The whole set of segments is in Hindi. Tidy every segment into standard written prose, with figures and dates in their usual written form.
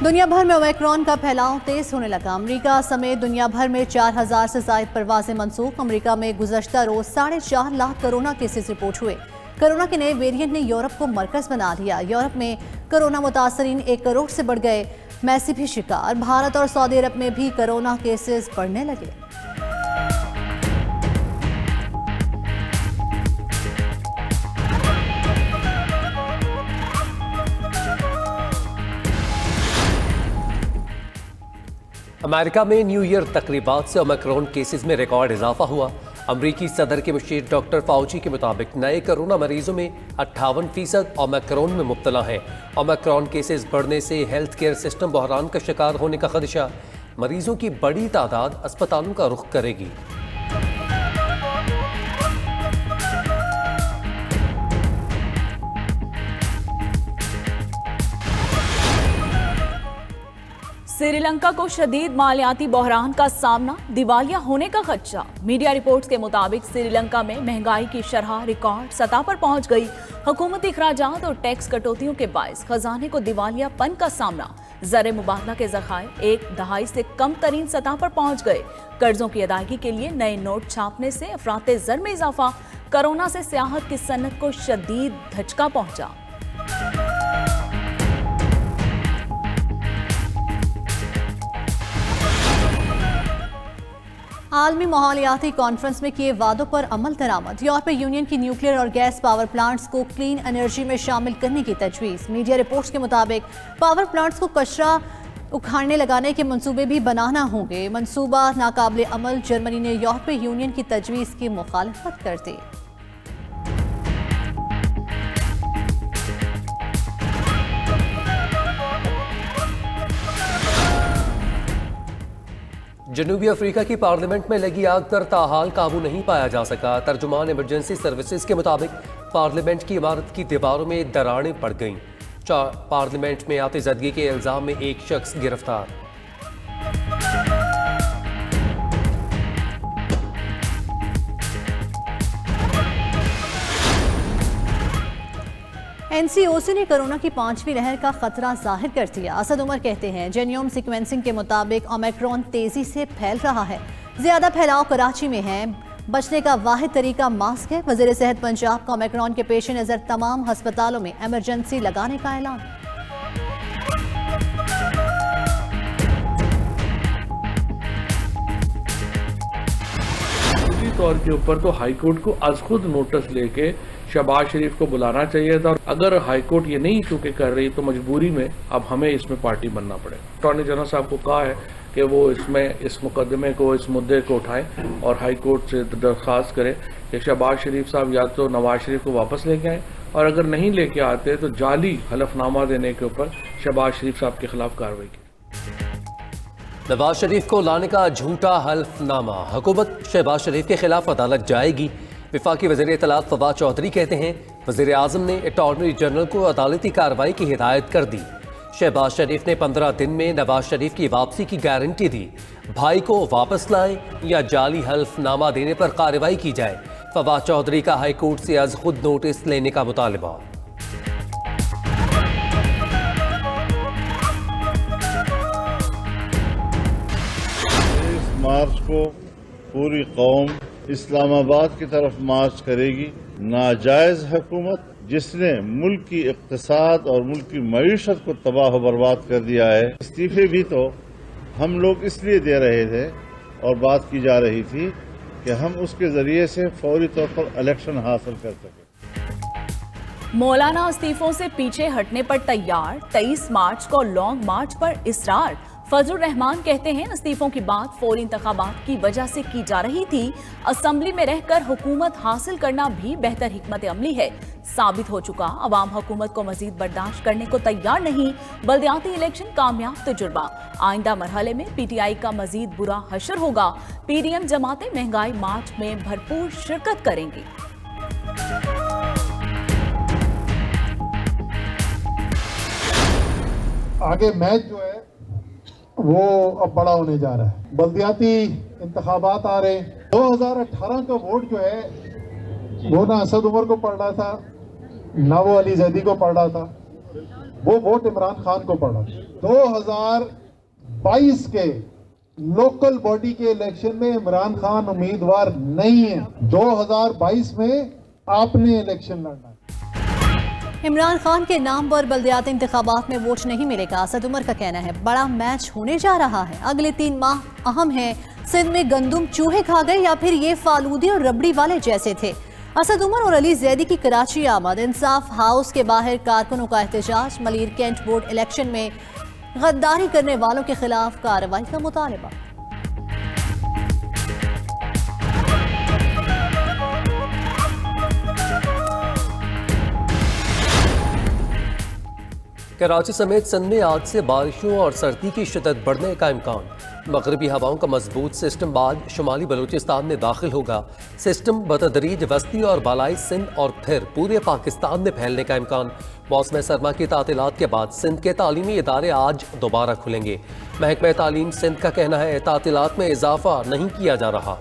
दुनिया भर में ओमिक्रॉन का फैलाव तेज होने लगा। अमेरिका समेत दुनिया भर में 4000 से ज्यादा परवाजें मनसूख। अमेरिका में गुज़श्ता रोज 4.5 लाख कोरोना केसेस रिपोर्ट हुए। कोरोना के नए वेरिएंट ने यूरोप को मरकज बना दिया। यूरोप में कोरोना मुतासरीन 1 करोड़ से बढ़ गए। मैसी भी शिकार। भारत और सऊदी अरब में भी कोरोना केसेस बढ़ने लगे। अमेरिका में न्यू ईयर तकरीबात से ओमिक्रॉन केसेस में रिकॉर्ड इजाफा हुआ। अमरीकी सदर के मुशीर डॉक्टर फाउची के मुताबिक नए कोरोना मरीजों में 58% ओमिक्रॉन में मुब्तला हैं। ओमिक्रॉन केसेस बढ़ने से हेल्थ केयर सिस्टम बहरान का शिकार होने का खदशा। मरीजों की बड़ी तादाद अस्पतालों का रुख करेगी। श्रीलंका को शदीद मालियाती बहरान का सामना, दिवालिया होने का खदशा। मीडिया रिपोर्ट्स के मुताबिक श्रीलंका में महंगाई की शरह रिकॉर्ड सतह पर पहुंच गई। हुकूमती अखराजात और टैक्स कटौतियों के बायस खजाने को दिवालियापन का सामना। ज़र मुबादला के ज़खायर 1 दहाई से कम तरीन सतह पर पहुंच गए। कर्जों की अदायगी के लिए नए नोट छापने से अफराते ज़र में इजाफा। कोरोना से सियाहत की सन्नत को शदीद धचका पहुंचा। आलमी माहौलियाती कॉन्फ्रेंस में किए वादों पर अमल दरामद। यूरोपीय यूनियन की न्यूक्लियर और गैस पावर प्लांट्स को क्लीन एनर्जी में शामिल करने की तजवीज़। मीडिया रिपोर्ट्स के मुताबिक पावर प्लांट्स को कचरा उखाड़ने लगाने के मंसूबे भी बनाना होंगे। मंसूबा नाकाबिले अमल। जर्मनी ने यूरोपीय यूनियन की तजवीज़ की मुखालफत कर दी। जनूबी अफ्रीका की पार्लियामेंट में लगी आग पर ताहाल काबू नहीं पाया जा सका। तर्जुमान इमरजेंसी सर्विसेज के मुताबिक पार्लियामेंट की इमारत की दीवारों में दरारें पड़ गईं। पार्लियामेंट में आतिशबाजी के इल्जाम में एक शख्स गिरफ्तार। एनसीओसी ने कोरोना की 5वीं लहर का खतरा जाहिर कर दिया। असद उमर कहते हैं जेनोम सीक्वेंसिंग के मुताबिक ओमिक्रॉन तेजी से फैल रहा है। ज्यादा फैलाव कराची में है। बचने का वाहिद तरीका मास्क है। वज़ीर सेहत पंजाब का ओमिक्रॉन के पेश नज़र तमाम अस्पतालों में इमरजेंसी लगाने का ऐलान। तौर के ऊपर तो हाईकोर्ट को आज खुद नोटिस लेके शहबाज शरीफ को बुलाना चाहिए था। अगर हाईकोर्ट ये नहीं चूके कर रही तो मजबूरी में अब हमें इसमें पार्टी बनना पड़ेगा। अटॉर्नी जनरल साहब को कहा है कि वो इस मुकदमे को, इस मुद्दे को उठाएं और हाईकोर्ट से दरख्वास्त करें कि शहबाज शरीफ साहब या तो नवाज शरीफ को वापस लेके आएँ, और अगर नहीं लेके आते तो जाली हलफनामा देने के ऊपर शहबाज शरीफ साहब के खिलाफ कार्रवाई की। नवाज शरीफ को लाने का झूठा हल्फनामा। हुकूमत शहबाज शरीफ के खिलाफ अदालत जाएगी। वफाकी वज़ीर इत्तलात फवाद चौधरी कहते हैं वज़ीर आज़म ने अटॉर्नी जनरल को अदालती कार्रवाई की हिदायत कर दी। शहबाज शरीफ ने 15 दिन में नवाज शरीफ की वापसी की गारंटी दी। भाई को वापस लाएं या जाली हल्फनामा देने पर कार्रवाई की जाए। फवाद चौधरी का हाईकोर्ट से आज खुद नोटिस लेने का मुतालबा। मार्च को पूरी कौम इस्लामाबाद की तरफ मार्च करेगी। नाजायज हुकूमत जिसने मुल्क की इक़्तिसाद और मुल्क की मईशत को तबाह बर्बाद कर दिया है। इस्तीफे भी तो हम लोग इसलिए दे रहे थे और बात की जा रही थी कि हम उसके जरिए से फौरी तौर पर इलेक्शन हासिल कर सकें। मौलाना इस्तीफों से पीछे हटने पर तैयार। 23 मार्च को लॉन्ग मार्च पर इसरार। फजलुर रहमान कहते हैं इस्तीफों की बात फौरी इंतखाबात की वजह से की जा रही थी। असेंबली में रहकर हुकूमत हासिल करना भी बेहतर हिकमत अमली है। साबित हो चुका अवाम हुकूमत को मजीद बर्दाश्त करने को तैयार नहीं। बल्दियाती इलेक्शन कामयाब तजुर्बा। आइंदा मरहले में पीटीआई का मजीद बुरा हशर होगा। पीडीएम जमातें महंगाई मार्च में भरपूर शिरकत करेंगी। आगे मैच जो है वो अब बड़ा होने जा रहा है। बल्दियाती इंतखाबात आ रहे हैं। 2018 का वोट जो है वो ना असद उमर को पड़ रहा था, ना वो अली जैदी को पड़ रहा था। वो वोट इमरान खान को पड़ा। 2022 के लोकल बॉडी के इलेक्शन में इमरान खान उम्मीदवार नहीं है। 2022 में आपने इलेक्शन लड़ना है। इमरान खान के नाम पर बल्दियाती इंतखाबात में वोट नहीं मिलेगा। असद उमर का कहना है बड़ा मैच होने जा रहा है। अगले 3 माह अहम हैं। सिंध में गंदुम चूहे खा गए या फिर ये फालूदी और रबड़ी वाले जैसे थे। असद उमर और अली जैदी की कराची आमद। इंसाफ हाउस के बाहर कारकुनों का एहतजाज। मलीर कैंट बोर्ड इलेक्शन में गद्दारी करने वालों के खिलाफ कार्रवाई का मुतालबा। कराची समेत सिंध में आज से बारिशों और सर्दी की शिद्दत बढ़ने का इम्कान। मगरबी हवाओं का मजबूत सिस्टम बाद शुमाली बलूचिस्तान में दाखिल होगा। सिस्टम बतदरीज वस्ती और बालाई सिंध और फिर पूरे पाकिस्तान में फैलने का इम्कान। मौसम सरमा की तातीलात के बाद सिंध के तालीमी इदारे आज दोबारा खुलेंगे। महकमा तालीम सिंध का कहना है तातीलात में इजाफा नहीं किया जा रहा।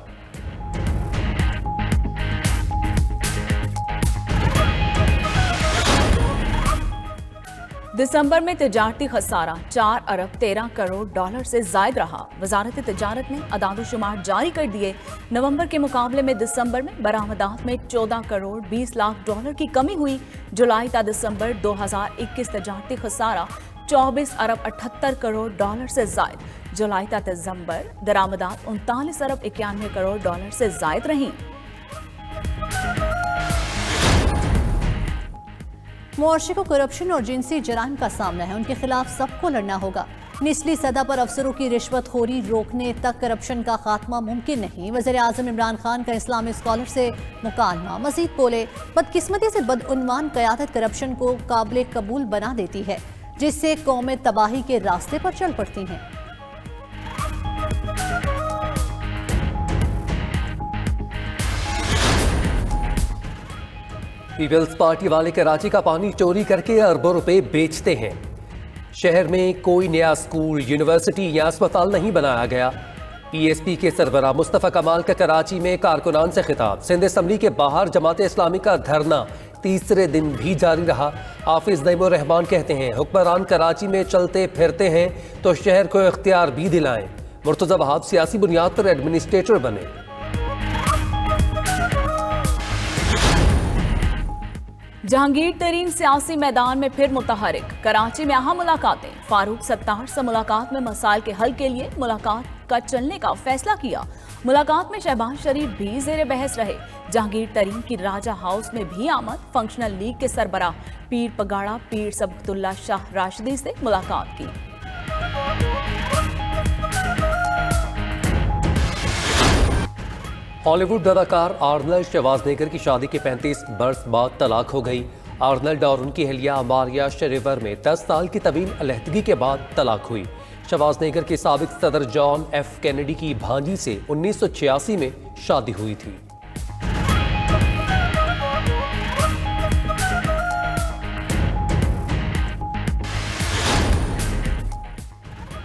दिसंबर में तिजारती खसारा 4 अरब 13 करोड़ डॉलर से जायद रहा। वजारत तिजारत ने अदाद-ओ-शुमार जारी कर दिए। नवंबर के मुकाबले में दिसंबर में बरामदात में 14 करोड़ 20 लाख डॉलर की कमी हुई। जुलाई ता दिसंबर 2021 तिजारती खसारा 24 अरब 78 करोड़ डॉलर से जायद। जुलाई ता दिसंबर दरामदात 39 अरब 91 करोड़ डॉलर से जायद रहीं। मुआशरे को करप्शन और जिनसी जराइम का सामना है। उनके खिलाफ सबको लड़ना होगा। निचली सतह पर अफसरों की रिश्वतखोरी रोकने तक करप्शन का खात्मा मुमकिन नहीं। वज़ीर आज़म इमरान खान का इस्लामी स्कॉलर से मुकालमा। मज़ीद बोले बदकिस्मती से बदउन्वान क़यादत करप्शन को काबिल कबूल बना देती है, जिससे कौमें तबाही के रास्ते पर चल पड़ती हैं। पीपल्स पार्टी वाले कराची का पानी चोरी करके अरबों रुपए बेचते हैं। शहर में कोई नया स्कूल, यूनिवर्सिटी या अस्पताल नहीं बनाया गया। पीएसपी के सरबराह मुस्तफ़ा कमाल का कराची में कारकुनान से खिताब। सिंध असम्बली के बाहर जमात इस्लामी का धरना तीसरे दिन भी जारी रहा। हाफिज नईमुर रहमान कहते हैं हुक्मरान कराची में चलते फिरते हैं तो शहर को इख्तियार भी दिलाएं। मुर्तज़ा वहाब सियासी बुनियाद पर एडमिनिस्ट्रेटर बने। जहांगीर तरीन सियासी मैदान में फिर मुतहरिक। कराची में अहम मुलाकातें। फारूक सत्तार से मुलाकात में मसाइल के हल के लिए मुलाकात का चलने का फैसला किया। मुलाकात में शहबाज शरीफ भी ज़ेरे बहस रहे। जहांगीर तरीन की राजा हाउस में भी आमद। फंक्शनल लीग के सरबराह पीर पगाड़ा पीर सबकतुल्ला शाह राशिदी से मुलाकात की। हॉलीवुड अदाकार आर्नल्ड शवाज़नेगर की शादी के 35 बरस बाद तलाक हो गई। आर्नल्ड और उनकी अहलिया मारिया शेरिवर में 10 साल की तवील अलहदगी के बाद तलाक हुई। शवाज़नेगर के साबिक सदर जॉन एफ कैनेडी की भांजी से 1986 में शादी हुई थी।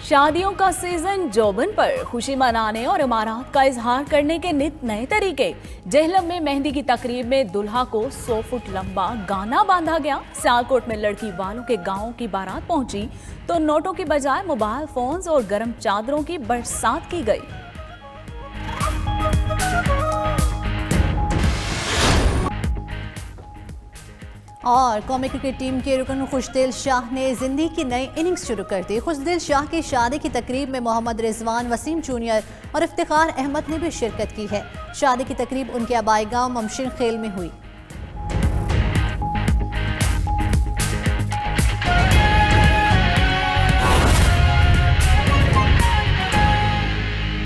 शादियों का सीजन जोबन पर खुशी मनाने और इमारात का इजहार करने के नित नए तरीके। जेहलम में मेहंदी की तकरीब में दुल्हा को 100 फुट लंबा गाना बांधा गया। सियालकोट में लड़की वालों के गांवों की बारात पहुंची तो नोटों की बजाय मोबाइल फोन्स और गर्म चादरों की बरसात की गई। और कौमी क्रिकेट टीम के रुकन खुशदिल शाह ने जिंदगी की नई इनिंग्स शुरू कर दी। खुशदिल शाह की शादी की तकरीब में मोहम्मद रिजवान, वसीम जूनियर और इफ्तिखार अहमद ने भी शिरकत की है। शादी की तकरीब उनके आबाई गांव ममशिन खेल में हुई।